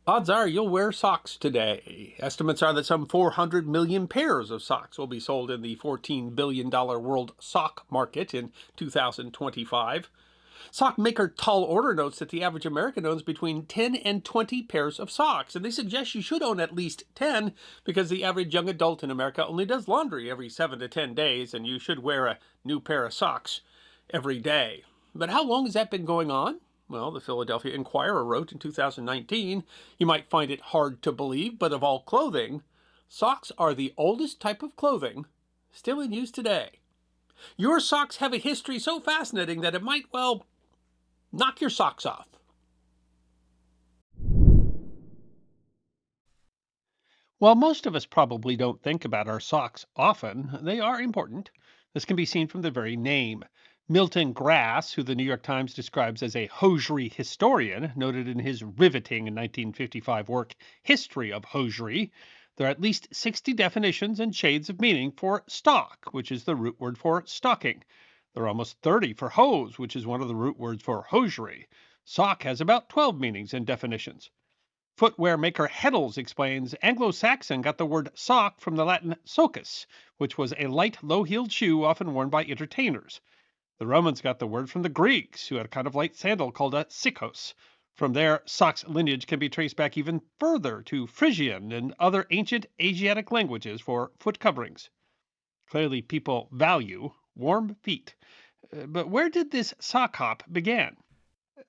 Odds are you'll wear socks today. Estimates are that some 400 million pairs of socks will be sold in the $14 billion world sock market in 2025. Sock maker Tall Order notes that the average American owns between 10 and 20 pairs of socks, and they suggest you should own at least 10 because the average young adult in America only does laundry every 7 to 10 days, and you should wear a new pair of socks every day. But how long has that been going on? Well, the Philadelphia Inquirer wrote in 2019, you might find it hard to believe, but of all clothing, socks are the oldest type of clothing still in use today. Your socks have a history so fascinating that it might, well, knock your socks off. While most of us probably don't think about our socks often, they are important. This can be seen from the very name. Milton Grass, who the New York Times describes as a hosiery historian, noted in his riveting 1955 work, History of Hosiery, there are at least 60 definitions and shades of meaning for stock, which is the root word for stocking. There are almost 30 for hose, which is one of the root words for hosiery. Sock has about 12 meanings and definitions. Footwear maker Heddles explains Anglo-Saxon got the word sock from the Latin soccus, which was a light, low-heeled shoe often worn by entertainers. The Romans got the word from the Greeks, who had a kind of light sandal called a sikkos. From there, sock's lineage can be traced back even further to Frisian and other ancient Asiatic languages for foot coverings. Clearly, people value warm feet. But where did this sock hop begin?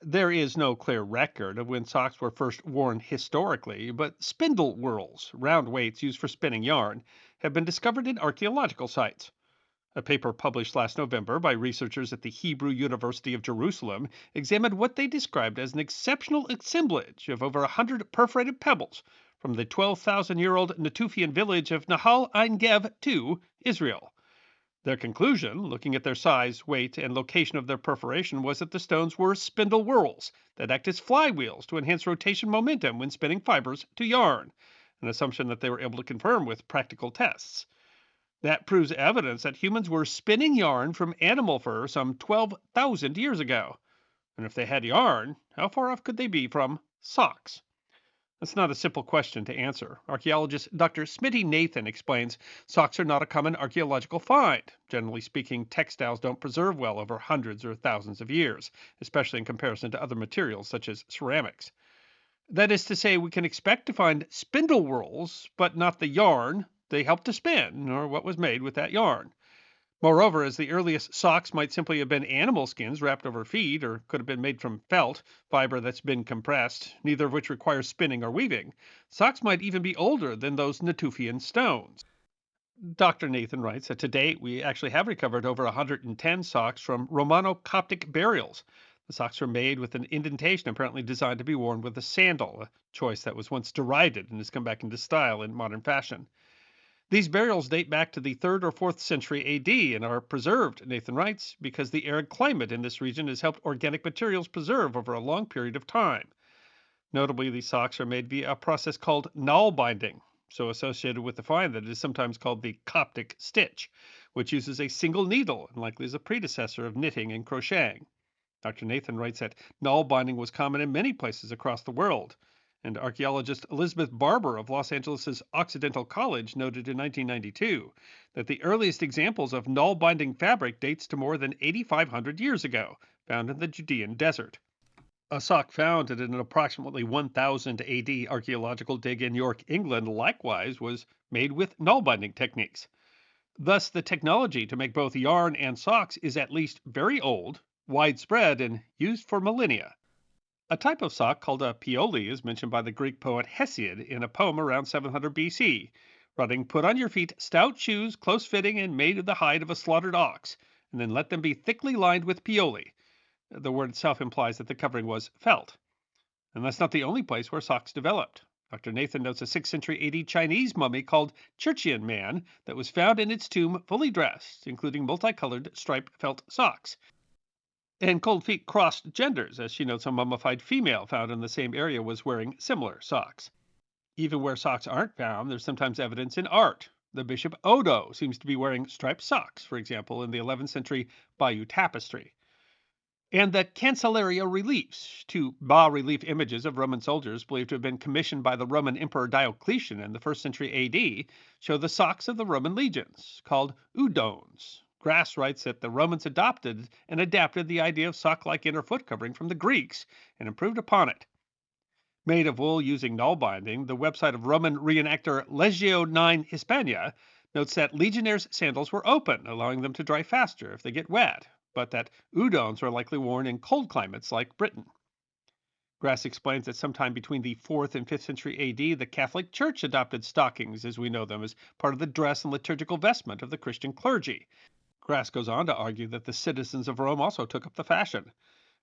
There is no clear record of when socks were first worn historically, but spindle whorls, round weights used for spinning yarn, have been discovered in archaeological sites. A paper published last November by researchers at the Hebrew University of Jerusalem examined what they described as an exceptional assemblage of over 100 perforated pebbles from the 12,000-year-old Natufian village of Nahal Ein Gev II, Israel. Their conclusion, looking at their size, weight, and location of their perforation, was that the stones were spindle whorls that act as flywheels to enhance rotation momentum when spinning fibers to yarn, an assumption that they were able to confirm with practical tests. That proves evidence that humans were spinning yarn from animal fur some 12,000 years ago. And if they had yarn, how far off could they be from socks? That's not a simple question to answer. Archaeologist Dr. Smitty Nathan explains socks are not a common archaeological find. Generally speaking, textiles don't preserve well over hundreds or thousands of years, especially in comparison to other materials such as ceramics. That is to say, we can expect to find spindle whorls, but not the yarn they helped to spin, or what was made with that yarn. Moreover, as the earliest socks might simply have been animal skins wrapped over feet, or could have been made from felt, fiber that's been compressed, neither of which requires spinning or weaving, socks might even be older than those Natufian stones. Dr. Nathan writes that to date we actually have recovered over 110 socks from Romano Coptic burials. The socks were made with an indentation apparently designed to be worn with a sandal, a choice that was once derided and has come back into style in modern fashion. These burials date back to the 3rd or 4th century AD and are preserved, Nathan writes, because the arid climate in this region has helped organic materials preserve over a long period of time. Notably, these socks are made via a process called null binding, so associated with the find that it is sometimes called the Coptic stitch, which uses a single needle and likely is a predecessor of knitting and crocheting. Dr. Nathan writes that null binding was common in many places across the world, and archaeologist Elizabeth Barber of Los Angeles' Occidental College noted in 1992 that the earliest examples of null binding fabric dates to more than 8,500 years ago, found in the Judean desert. A sock found at an approximately 1000 AD archaeological dig in York, England, likewise was made with null binding techniques. Thus, the technology to make both yarn and socks is at least very old, widespread, and used for millennia. A type of sock called a pioli is mentioned by the Greek poet Hesiod in a poem around 700 BC, writing, "Put on your feet stout shoes, close fitting, and made of the hide of a slaughtered ox, and then let them be thickly lined with pioli." The word itself implies that the covering was felt. And that's not the only place where socks developed. Dr. Nathan notes a 6th century AD Chinese mummy called Churchian Man that was found in its tomb fully dressed, including multicolored striped felt socks. And cold feet crossed genders, as she notes a mummified female found in the same area was wearing similar socks. Even where socks aren't found, there's sometimes evidence in art. The Bishop Odo seems to be wearing striped socks, for example, in the 11th century Bayeux tapestry. And the Cancellaria reliefs, two bas-relief images of Roman soldiers believed to have been commissioned by the Roman Emperor Diocletian in the 1st century AD, show the socks of the Roman legions, called udones. Grass writes that the Romans adopted and adapted the idea of sock-like inner foot covering from the Greeks and improved upon it. Made of wool using null binding, the website of Roman reenactor Legio 9 Hispania notes that legionnaires' sandals were open, allowing them to dry faster if they get wet, but that udones are likely worn in cold climates like Britain. Grass explains that sometime between the 4th and 5th century AD, the Catholic Church adopted stockings as we know them as part of the dress and liturgical vestment of the Christian clergy. Grass goes on to argue that the citizens of Rome also took up the fashion.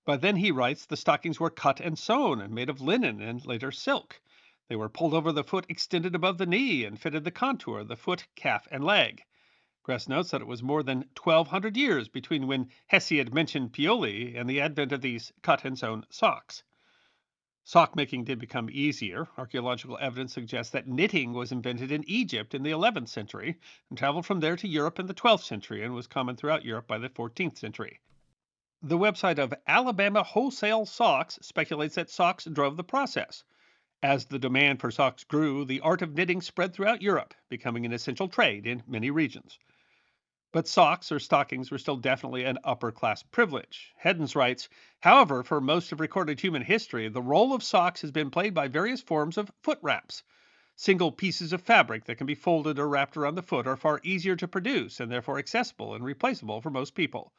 But then he writes the stockings were cut and sewn and made of linen and later silk. They were pulled over the foot, extended above the knee, and fitted the contour of the foot, calf, and leg. Grass notes that it was more than 1,200 years between when Hesiod mentioned pioli and the advent of these cut and sewn socks. Sock making did become easier. Archaeological evidence suggests that knitting was invented in Egypt in the 11th century and traveled from there to Europe in the 12th century and was common throughout Europe by the 14th century. The website of Alabama Wholesale Socks speculates that socks drove the process. As the demand for socks grew, the art of knitting spread throughout Europe, becoming an essential trade in many regions. But socks or stockings were still definitely an upper class privilege. Heddens writes, however, for most of recorded human history, the role of socks has been played by various forms of foot wraps. Single pieces of fabric that can be folded or wrapped around the foot are far easier to produce and therefore accessible and replaceable for most people.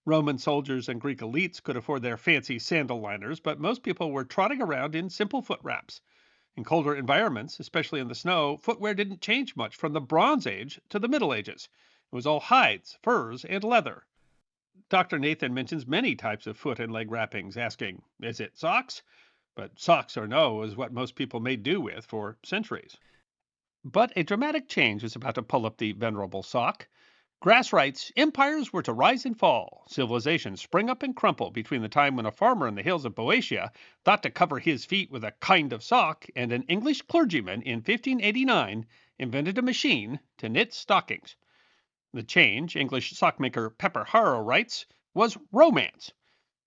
Roman soldiers and Greek elites could afford their fancy sandal liners, but most people were trotting around in simple foot wraps. In colder environments, especially in the snow, footwear didn't change much from the Bronze Age to the Middle Ages. It was all hides, furs, and leather. Dr. Nathan mentions many types of foot and leg wrappings, asking, is it socks? But socks or no is what most people made do with for centuries. But a dramatic change was about to pull up the venerable sock. Grass writes, empires were to rise and fall, civilizations spring up and crumple between the time when a farmer in the hills of Boeotia thought to cover his feet with a kind of sock and an English clergyman in 1589 invented a machine to knit stockings. The change, English sockmaker Pepper Harrow writes, was romance.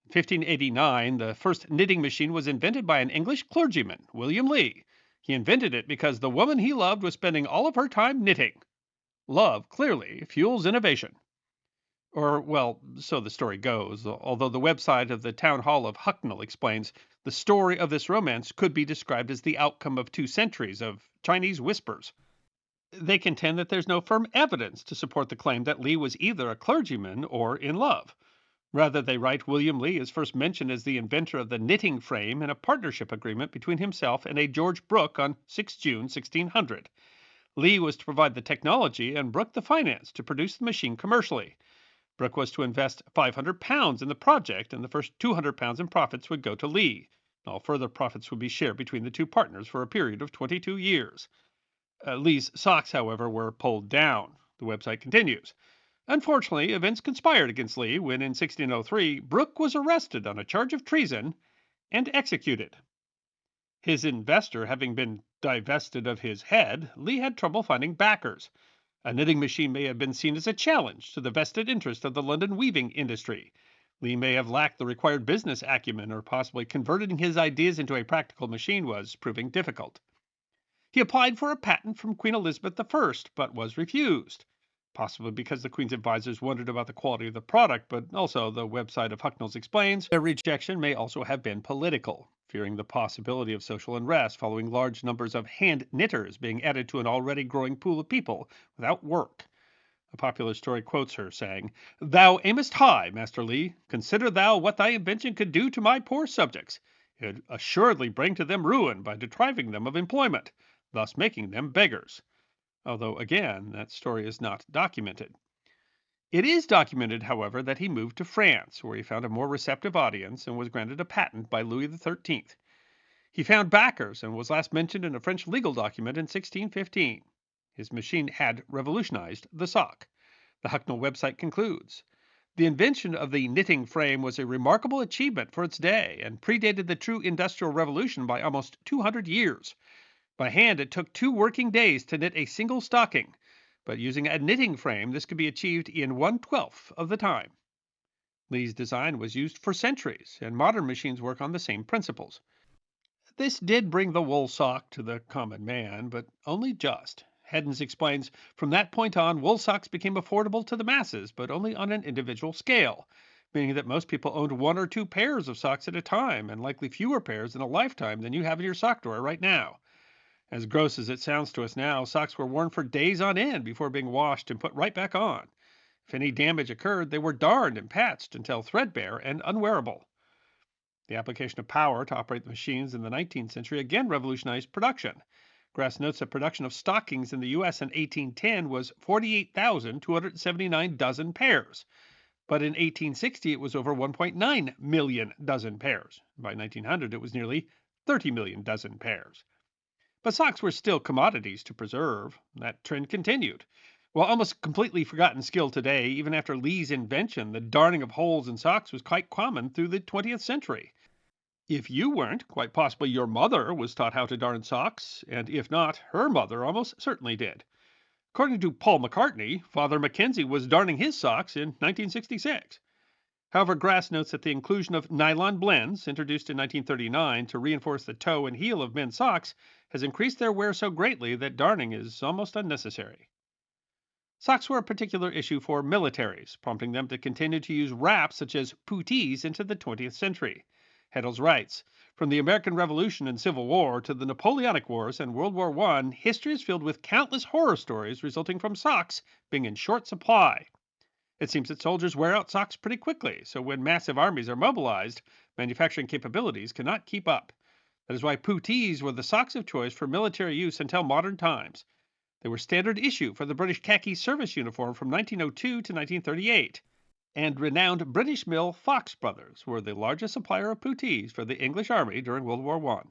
In 1589, the first knitting machine was invented by an English clergyman, William Lee. He invented it because the woman he loved was spending all of her time knitting. Love, clearly, fuels innovation. Or, well, so the story goes, although the website of the Town Hall of Hucknall explains the story of this romance could be described as the outcome of 2 centuries of Chinese whispers. They contend that there's no firm evidence to support the claim that Lee was either a clergyman or in love. Rather, they write William Lee is first mentioned as the inventor of the knitting frame in a partnership agreement between himself and a George Brooke on 6 June 1600. Lee was to provide the technology and Brooke the finance to produce the machine commercially. Brooke was to invest £500 in the project, and the first £200 in profits would go to Lee. All further profits would be shared between the two partners for a period of 22 years. Lee's socks, however, were pulled down. The website continues. Unfortunately, events conspired against Lee when, in 1603, Brooke was arrested on a charge of treason and executed. His investor having been divested of his head, Lee had trouble finding backers. A knitting machine may have been seen as a challenge to the vested interest of the London weaving industry. Lee may have lacked the required business acumen, or possibly converting his ideas into a practical machine was proving difficult. He applied for a patent from Queen Elizabeth I, but was refused, possibly because the Queen's advisors wondered about the quality of the product, but also, the website of Hucknall's explains, their rejection may also have been political, fearing the possibility of social unrest following large numbers of hand knitters being added to an already growing pool of people without work. A popular story quotes her, saying, "Thou aimest high, Master Lee. Consider thou what thy invention could do to my poor subjects. It would assuredly bring to them ruin by depriving them of employment, thus making them beggars." Although, again, that story is not documented. It is documented, however, that he moved to France, where he found a more receptive audience and was granted a patent by Louis XIII. He found backers and was last mentioned in a French legal document in 1615. His machine had revolutionized the sock. The Hucknall website concludes, the invention of the knitting frame was a remarkable achievement for its day and predated the true Industrial Revolution by almost 200 years. By hand, it took 2 working days to knit a single stocking, but using a knitting frame, this could be achieved in 1/12 of the time. Lee's design was used for centuries, and modern machines work on the same principles. This did bring the wool sock to the common man, but only just. Heddens explains from that point on, wool socks became affordable to the masses, but only on an individual scale, meaning that most people owned one or two pairs of socks at a time, and likely fewer pairs in a lifetime than you have in your sock drawer right now. As gross as it sounds to us now, socks were worn for days on end before being washed and put right back on. If any damage occurred, they were darned and patched until threadbare and unwearable. The application of power to operate the machines in the 19th century again revolutionized production. Grass notes that production of stockings in the U.S. in 1810 was 48,279 dozen pairs, but in 1860 it was over 1.9 million dozen pairs. By 1900 it was nearly 30 million dozen pairs. But socks were still commodities to preserve. That trend continued. While almost completely forgotten skill today, even after Lee's invention, the darning of holes in socks was quite common through the 20th century. If you weren't, quite possibly your mother was taught how to darn socks, and if not, her mother almost certainly did. According to Paul McCartney, Father Mackenzie was darning his socks in 1966. However, Grass notes that the inclusion of nylon blends, introduced in 1939 to reinforce the toe and heel of men's socks, has increased their wear so greatly that darning is almost unnecessary. Socks were a particular issue for militaries, prompting them to continue to use wraps such as puttees into the 20th century. Heddels writes, from the American Revolution and Civil War to the Napoleonic Wars and World War I, history is filled with countless horror stories resulting from socks being in short supply. It seems that soldiers wear out socks pretty quickly, so when massive armies are mobilized, manufacturing capabilities cannot keep up. That is why puttees were the socks of choice for military use until modern times. They were standard issue for the British khaki service uniform from 1902 to 1938. And renowned British mill Fox Brothers were the largest supplier of puttees for the English Army during World War I.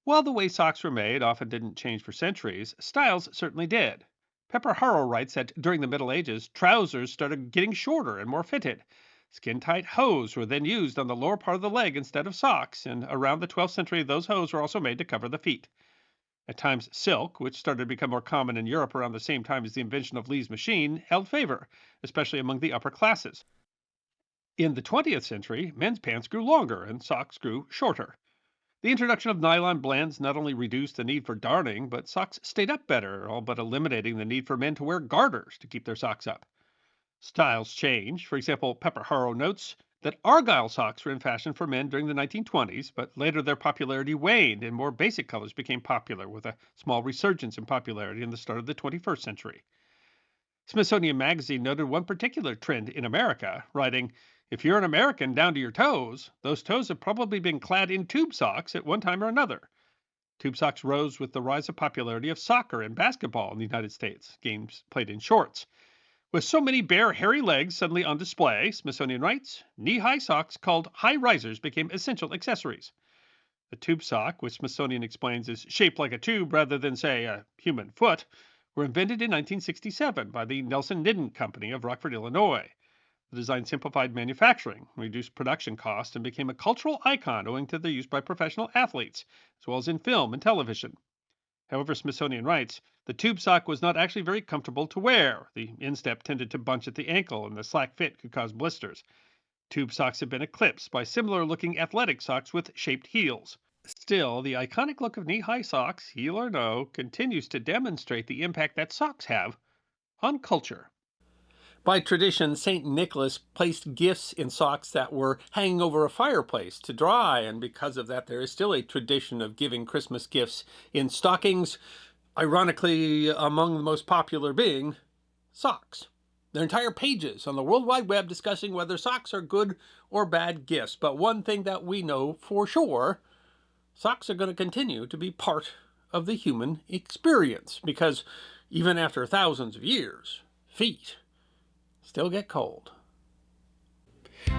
While the way socks were made often didn't change for centuries, styles certainly did. Pepper Harrow writes that during the Middle Ages, trousers started getting shorter and more fitted. Skin-tight hose were then used on the lower part of the leg instead of socks, and around the 12th century those hose were also made to cover the feet. At times, silk, which started to become more common in Europe around the same time as the invention of Lee's machine, held favor, especially among the upper classes. In the 20th century, men's pants grew longer and socks grew shorter. The introduction of nylon blends not only reduced the need for darning, but socks stayed up better, all but eliminating the need for men to wear garters to keep their socks up. Styles changed. For example, Pepper Harrow notes that Argyle socks were in fashion for men during the 1920s, but later their popularity waned and more basic colors became popular, with a small resurgence in popularity in the start of the 21st century. Smithsonian Magazine noted one particular trend in America, writing, if you're an American down to your toes, those toes have probably been clad in tube socks at one time or another. Tube socks rose with the rise of popularity of soccer and basketball in the United States, games played in shorts. With so many bare, hairy legs suddenly on display, Smithsonian writes, knee-high socks called high risers became essential accessories. The tube sock, which Smithsonian explains is shaped like a tube rather than, say, a human foot, were invented in 1967 by the Nelson Nidden Company of Rockford, Illinois. The design simplified manufacturing, reduced production costs, and became a cultural icon owing to their use by professional athletes, as well as in film and television. However, Smithsonian writes, the tube sock was not actually very comfortable to wear. The instep tended to bunch at the ankle, and the slack fit could cause blisters. Tube socks have been eclipsed by similar-looking athletic socks with shaped heels. Still, the iconic look of knee-high socks, heel or no, continues to demonstrate the impact that socks have on culture. By tradition, St. Nicholas placed gifts in socks that were hanging over a fireplace to dry, and because of that, there is still a tradition of giving Christmas gifts in stockings, ironically, among the most popular being socks. There are entire pages on the World Wide Web discussing whether socks are good or bad gifts, but one thing that we know for sure, socks are going to continue to be part of the human experience, because even after thousands of years, feet still get cold.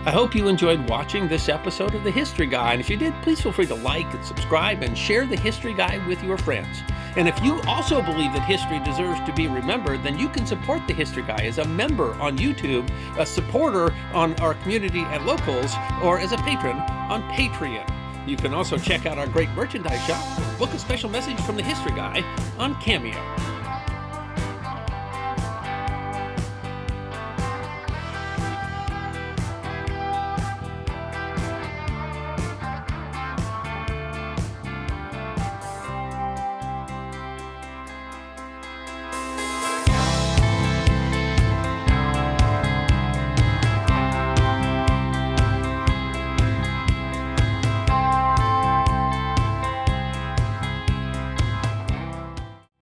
I hope you enjoyed watching this episode of The History Guy, and if you did, please feel free to like and subscribe and share The History Guy with your friends. And if you also believe that history deserves to be remembered, then you can support The History Guy as a member on YouTube, a supporter on our community at Locals, or as a patron on Patreon. You can also check out our great merchandise shop or book a special message from The History Guy on Cameo.